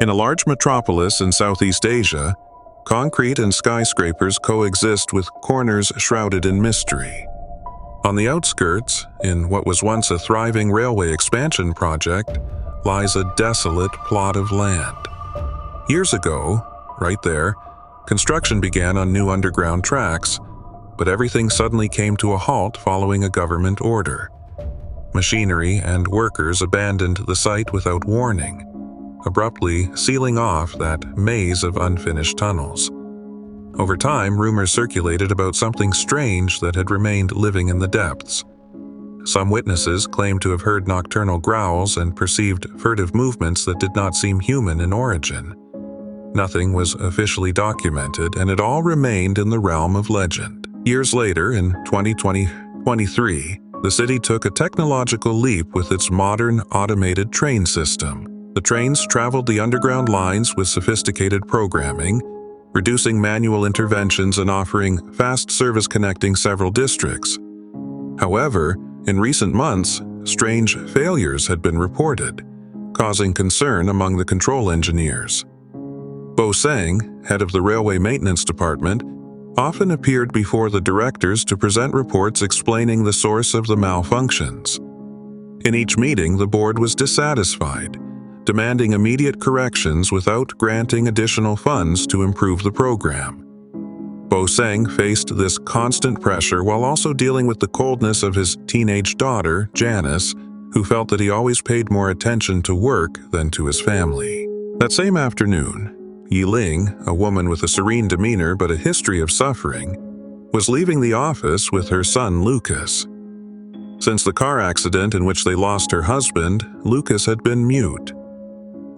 In a large metropolis in Southeast Asia, concrete and skyscrapers coexist with corners shrouded in mystery. On the outskirts, in what was once a thriving railway expansion project, lies a desolate plot of land. Years ago, right there, construction began on new underground tracks, but everything suddenly came to a halt following a government order. Machinery and workers abandoned the site without warning, abruptly sealing off that maze of unfinished tunnels. Over time, rumors circulated about something strange that had remained living in the depths. Some witnesses claimed to have heard nocturnal growls and perceived furtive movements that did not seem human in origin. Nothing was officially documented, and it all remained in the realm of legend. Years later, in 2023, the city took a technological leap with its modern automated train system. The trains traveled the underground lines with sophisticated programming, reducing manual interventions and offering fast service connecting several districts. However, in recent months, strange failures had been reported, causing concern among the control engineers. Bo Sang, head of the Railway Maintenance Department, often appeared before the directors to present reports explaining the source of the malfunctions. In each meeting, the board was dissatisfied, demanding immediate corrections without granting additional funds to improve the program. Bo Sang faced this constant pressure while also dealing with the coldness of his teenage daughter, Janice, who felt that he always paid more attention to work than to his family. That same afternoon, Yi Ling, a woman with a serene demeanor but a history of suffering, was leaving the office with her son Lucas. Since the car accident in which they lost her husband, Lucas had been mute.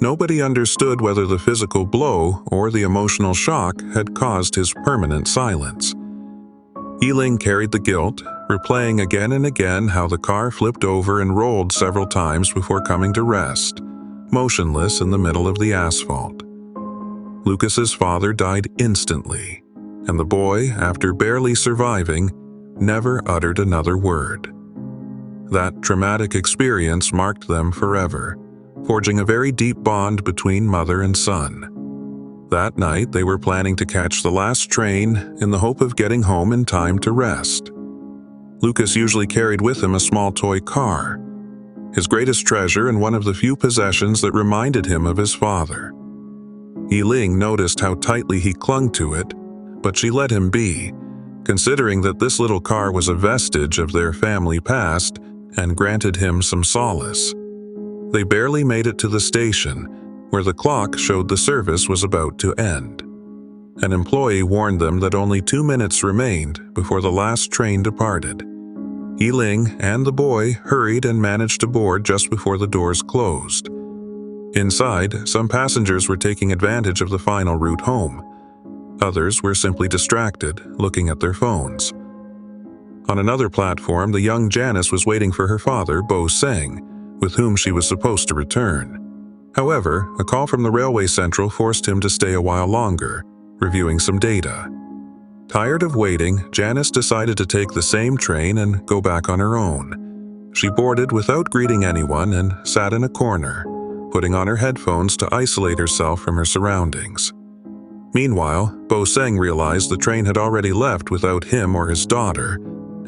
Nobody understood whether the physical blow or the emotional shock had caused his permanent silence. Yi Ling carried the guilt, replaying again and again how the car flipped over and rolled several times before coming to rest, motionless in the middle of the asphalt. Lucas's father died instantly, and the boy, after barely surviving, never uttered another word. That traumatic experience marked them forever, forging a very deep bond between mother and son. That night, they were planning to catch the last train in the hope of getting home in time to rest. Lucas usually carried with him a small toy car, his greatest treasure and one of the few possessions that reminded him of his father. Yi Ling noticed how tightly he clung to it, but she let him be, considering that this little car was a vestige of their family past and granted him some solace. They barely made it to the station, where the clock showed the service was about to end. An employee warned them that only 2 minutes remained before the last train departed. Yi Ling and the boy hurried and managed to board just before the doors closed. Inside, some passengers were taking advantage of the final route home. Others were simply distracted, looking at their phones. On another platform, the young Janice was waiting for her father, Bo Sang, with whom she was supposed to return. However, a call from the railway central forced him to stay a while longer, reviewing some data. Tired of waiting, Janice decided to take the same train and go back on her own. She boarded without greeting anyone and sat in a corner, putting on her headphones to isolate herself from her surroundings. Meanwhile, Bo Sang realized the train had already left without him or his daughter,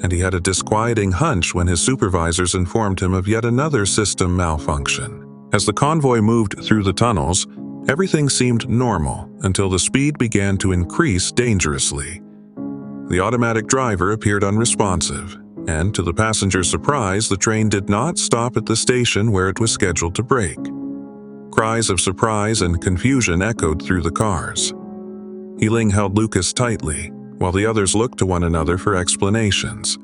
and he had a disquieting hunch when his supervisors informed him of yet another system malfunction. As the convoy moved through the tunnels, everything seemed normal until the speed began to increase dangerously. The automatic driver appeared unresponsive, and to the passengers' surprise, the train did not stop at the station where it was scheduled to break. Cries of surprise and confusion echoed through the cars. Yi Ling held Lucas tightly, while the others looked to one another for explanations.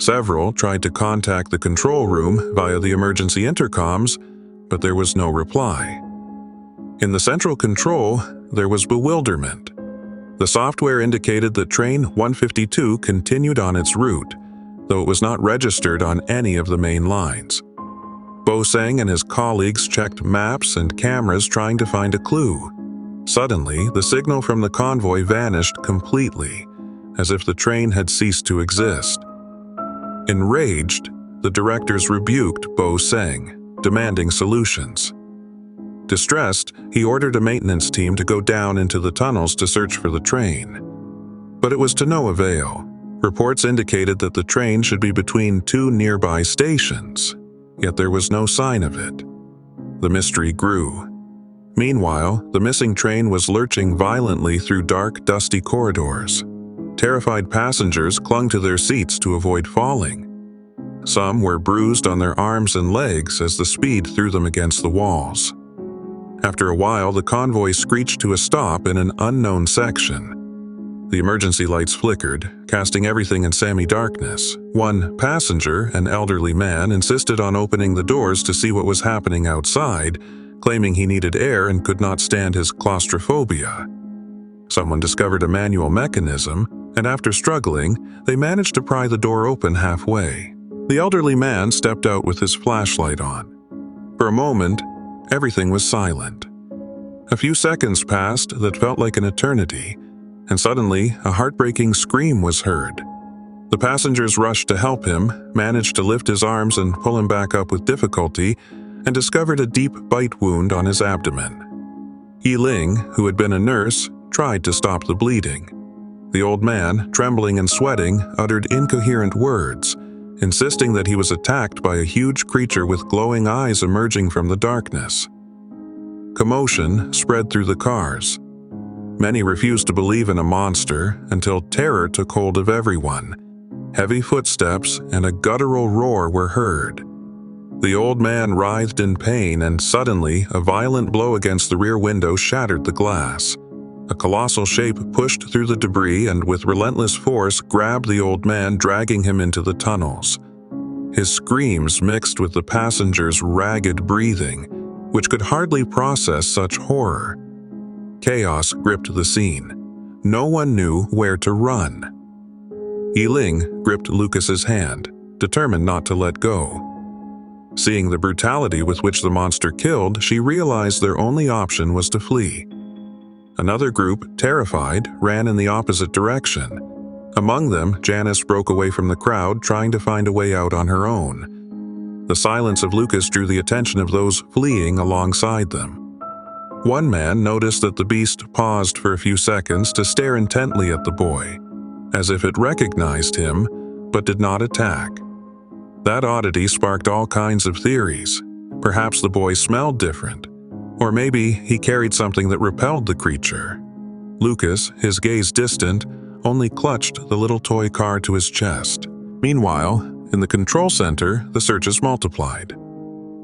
Several tried to contact the control room via the emergency intercoms, but there was no reply. In the central control, there was bewilderment. The software indicated that train 152 continued on its route, though it was not registered on any of the main lines. Bo Sang and his colleagues checked maps and cameras trying to find a clue. Suddenly, the signal from the convoy vanished completely, as if the train had ceased to exist. Enraged, the directors rebuked Bo Sang, demanding solutions. Distressed, he ordered a maintenance team to go down into the tunnels to search for the train. But it was to no avail. Reports indicated that the train should be between two nearby stations, yet there was no sign of it. The mystery grew. Meanwhile, the missing train was lurching violently through dark, dusty corridors. Terrified passengers clung to their seats to avoid falling. Some were bruised on their arms and legs as the speed threw them against the walls. After a while, the convoy screeched to a stop in an unknown section. The emergency lights flickered, casting everything in semi-darkness. One passenger, an elderly man, insisted on opening the doors to see what was happening outside, claiming he needed air and could not stand his claustrophobia. Someone discovered a manual mechanism, and after struggling, they managed to pry the door open halfway. The elderly man stepped out with his flashlight on. For a moment, everything was silent. A few seconds passed that felt like an eternity, and suddenly a heartbreaking scream was heard. The passengers rushed to help him, managed to lift his arms and pull him back up with difficulty, and discovered a deep bite wound on his abdomen. Yi-Ling, who had been a nurse, tried to stop the bleeding. The old man, trembling and sweating, uttered incoherent words, insisting that he was attacked by a huge creature with glowing eyes emerging from the darkness. Commotion spread through the cars. Many refused to believe in a monster until terror took hold of everyone. Heavy footsteps and a guttural roar were heard. The old man writhed in pain, and suddenly a violent blow against the rear window shattered the glass. A colossal shape pushed through the debris and with relentless force grabbed the old man, dragging him into the tunnels. His screams mixed with the passengers' ragged breathing, which could hardly process such horror. Chaos gripped the scene. No one knew where to run. Yi-Ling gripped Lucas's hand, determined not to let go. Seeing the brutality with which the monster killed, she realized their only option was to flee. Another group, terrified, ran in the opposite direction. Among them, Janice broke away from the crowd, trying to find a way out on her own. The silence of Lucas drew the attention of those fleeing alongside them. One man noticed that the beast paused for a few seconds to stare intently at the boy, as if it recognized him, but did not attack. That oddity sparked all kinds of theories. Perhaps the boy smelled different, or maybe he carried something that repelled the creature. Lucas, his gaze distant, only clutched the little toy car to his chest. Meanwhile, in the control center, the searches multiplied.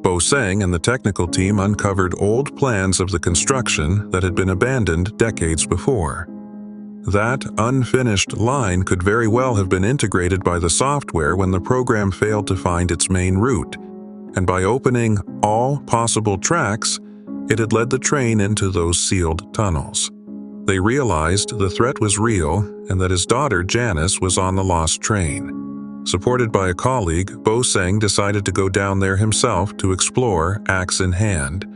Bo Sang and the technical team uncovered old plans of the construction that had been abandoned decades before. That unfinished line could very well have been integrated by the software when the program failed to find its main route, and by opening all possible tracks, it had led the train into those sealed tunnels. They realized the threat was real and that his daughter Janice was on the lost train. Supported by a colleague, Bo Sang decided to go down there himself to explore, axe in hand,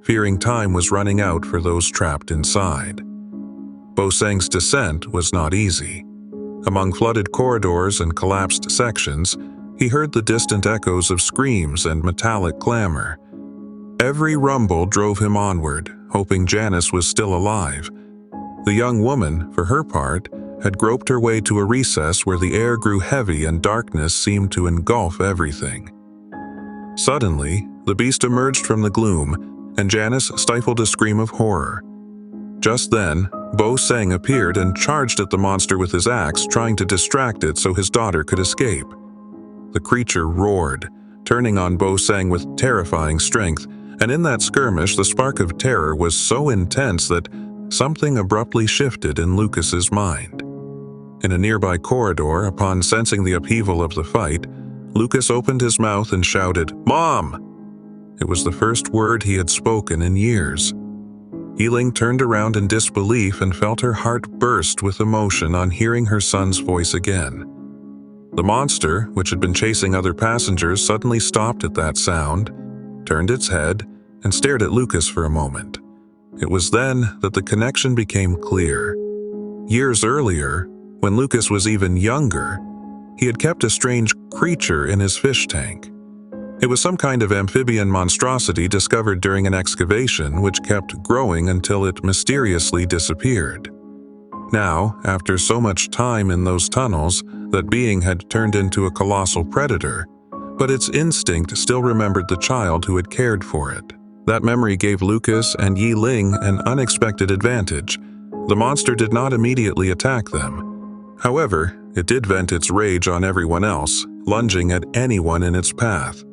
fearing time was running out for those trapped inside. Bo Sang's descent was not easy. Among flooded corridors and collapsed sections, he heard the distant echoes of screams and metallic clamor. Every rumble drove him onward, hoping Janice was still alive. The young woman, for her part, had groped her way to a recess where the air grew heavy and darkness seemed to engulf everything. Suddenly, the beast emerged from the gloom, and Janice stifled a scream of horror. Just then, Bo Sang appeared and charged at the monster with his axe, trying to distract it so his daughter could escape. The creature roared, turning on Bo Sang with terrifying strength, and in that skirmish the spark of terror was so intense that something abruptly shifted in Lucas's mind. In a nearby corridor, upon sensing the upheaval of the fight, Lucas opened his mouth and shouted, "Mom!" It was the first word he had spoken in years. Yi-Ling turned around in disbelief and felt her heart burst with emotion on hearing her son's voice again. The monster, which had been chasing other passengers, suddenly stopped at that sound, turned its head, and stared at Lucas for a moment. It was then that the connection became clear. Years earlier, when Lucas was even younger, he had kept a strange creature in his fish tank. It was some kind of amphibian monstrosity discovered during an excavation which kept growing until it mysteriously disappeared. Now, after so much time in those tunnels, that being had turned into a colossal predator, but its instinct still remembered the child who had cared for it. That memory gave Lucas and Yi Ling an unexpected advantage. The monster did not immediately attack them. However, it did vent its rage on everyone else, lunging at anyone in its path.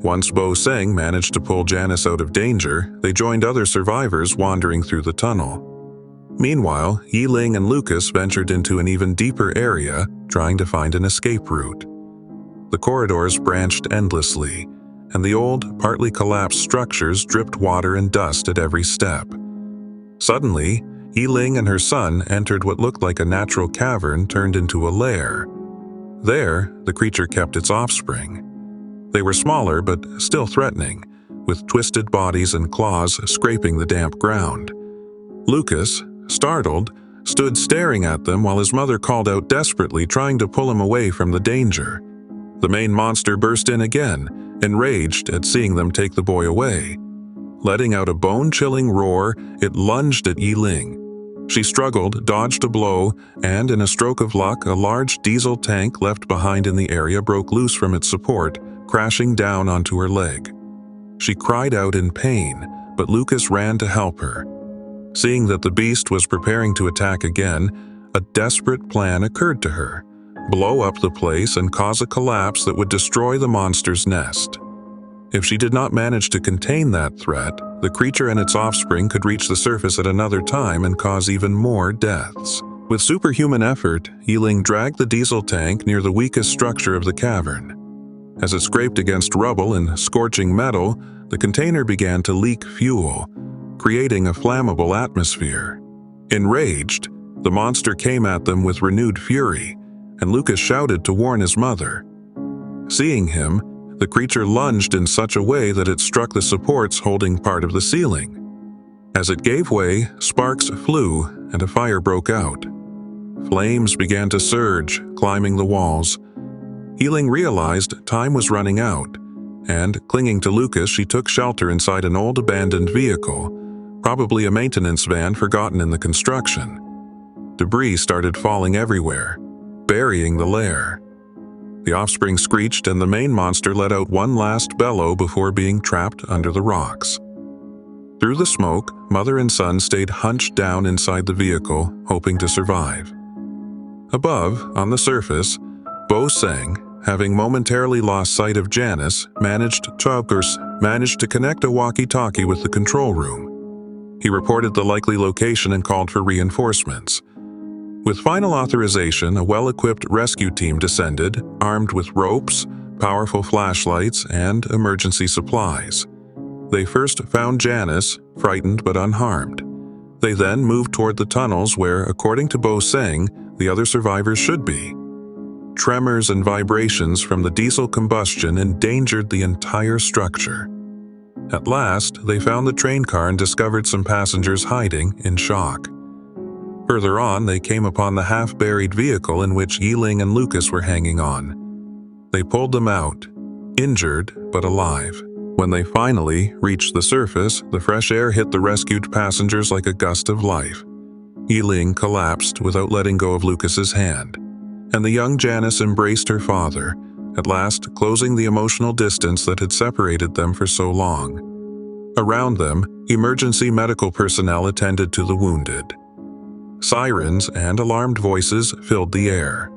Once Bo Seng managed to pull Janice out of danger, they joined other survivors wandering through the tunnel. Meanwhile, Yi Ling and Lucas ventured into an even deeper area, trying to find an escape route. The corridors branched endlessly, and the old, partly collapsed structures dripped water and dust at every step. Suddenly, Yi Ling and her son entered what looked like a natural cavern turned into a lair. There, the creature kept its offspring. They were smaller but still threatening, with twisted bodies and claws scraping the damp ground. Lucas, startled, stood staring at them while his mother called out desperately, trying to pull him away from the danger. The main monster burst in again, enraged at seeing them take the boy away. Letting out a bone-chilling roar, it lunged at Yi Ling. She struggled, dodged a blow, and in a stroke of luck, a large diesel tank left behind in the area broke loose from its support, crashing down onto her leg. She cried out in pain, but Lucas ran to help her. Seeing that the beast was preparing to attack again, a desperate plan occurred to her: blow up the place and cause a collapse that would destroy the monster's nest. If she did not manage to contain that threat, the creature and its offspring could reach the surface at another time and cause even more deaths. With superhuman effort, Yi Ling dragged the diesel tank near the weakest structure of the cavern. As it scraped against rubble and scorching metal, the container began to leak fuel, creating a flammable atmosphere. Enraged, the monster came at them with renewed fury, and Lucas shouted to warn his mother. Seeing him, the creature lunged in such a way that it struck the supports holding part of the ceiling. As it gave way, sparks flew and a fire broke out. Flames began to surge, climbing the walls. Yi Ling realized time was running out, and, clinging to Lucas, she took shelter inside an old abandoned vehicle, probably a maintenance van forgotten in the construction. Debris started falling everywhere, burying the lair. The offspring screeched and the main monster let out one last bellow before being trapped under the rocks. Through the smoke, mother and son stayed hunched down inside the vehicle, hoping to survive. Above, on the surface, Bo Seng, having momentarily lost sight of Janice, managed to connect a walkie-talkie with the control room. He reported the likely location and called for reinforcements. With final authorization, a well-equipped rescue team descended, armed with ropes, powerful flashlights, and emergency supplies. They first found Janice, frightened but unharmed. They then moved toward the tunnels where, according to Bo Seng, the other survivors should be. Tremors and vibrations from the diesel combustion endangered the entire structure. At last, they found the train car and discovered some passengers hiding in shock. Further on, they came upon the half-buried vehicle in which Yi Ling and Lucas were hanging on. They pulled them out, injured but alive. When they finally reached the surface, the fresh air hit the rescued passengers like a gust of life. Yi Ling collapsed without letting go of Lucas's hand, and the young Janice embraced her father, at last closing the emotional distance that had separated them for so long. Around them, emergency medical personnel attended to the wounded. Sirens and alarmed voices filled the air.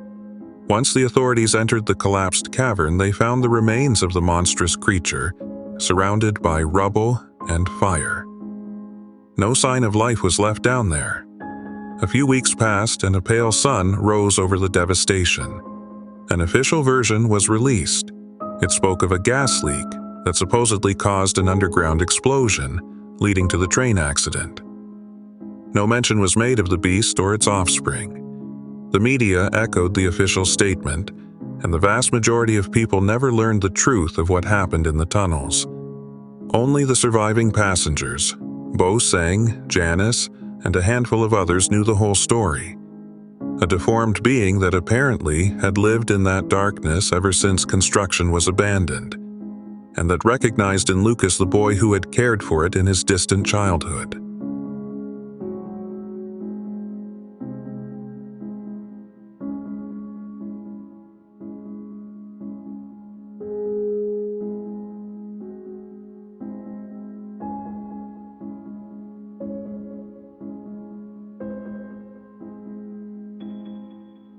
Once the authorities entered the collapsed cavern, they found the remains of the monstrous creature, surrounded by rubble and fire. No sign of life was left down there. A few weeks passed and a pale sun rose over the devastation. An official version was released. It spoke of a gas leak that supposedly caused an underground explosion, leading to the train accident. No mention was made of the beast or its offspring. The media echoed the official statement, and the vast majority of people never learned the truth of what happened in the tunnels. Only the surviving passengers, Bo Seng, Janice, and a handful of others knew the whole story. A deformed being that apparently had lived in that darkness ever since construction was abandoned. and that recognized in Lucas the boy who had cared for it in his distant childhood.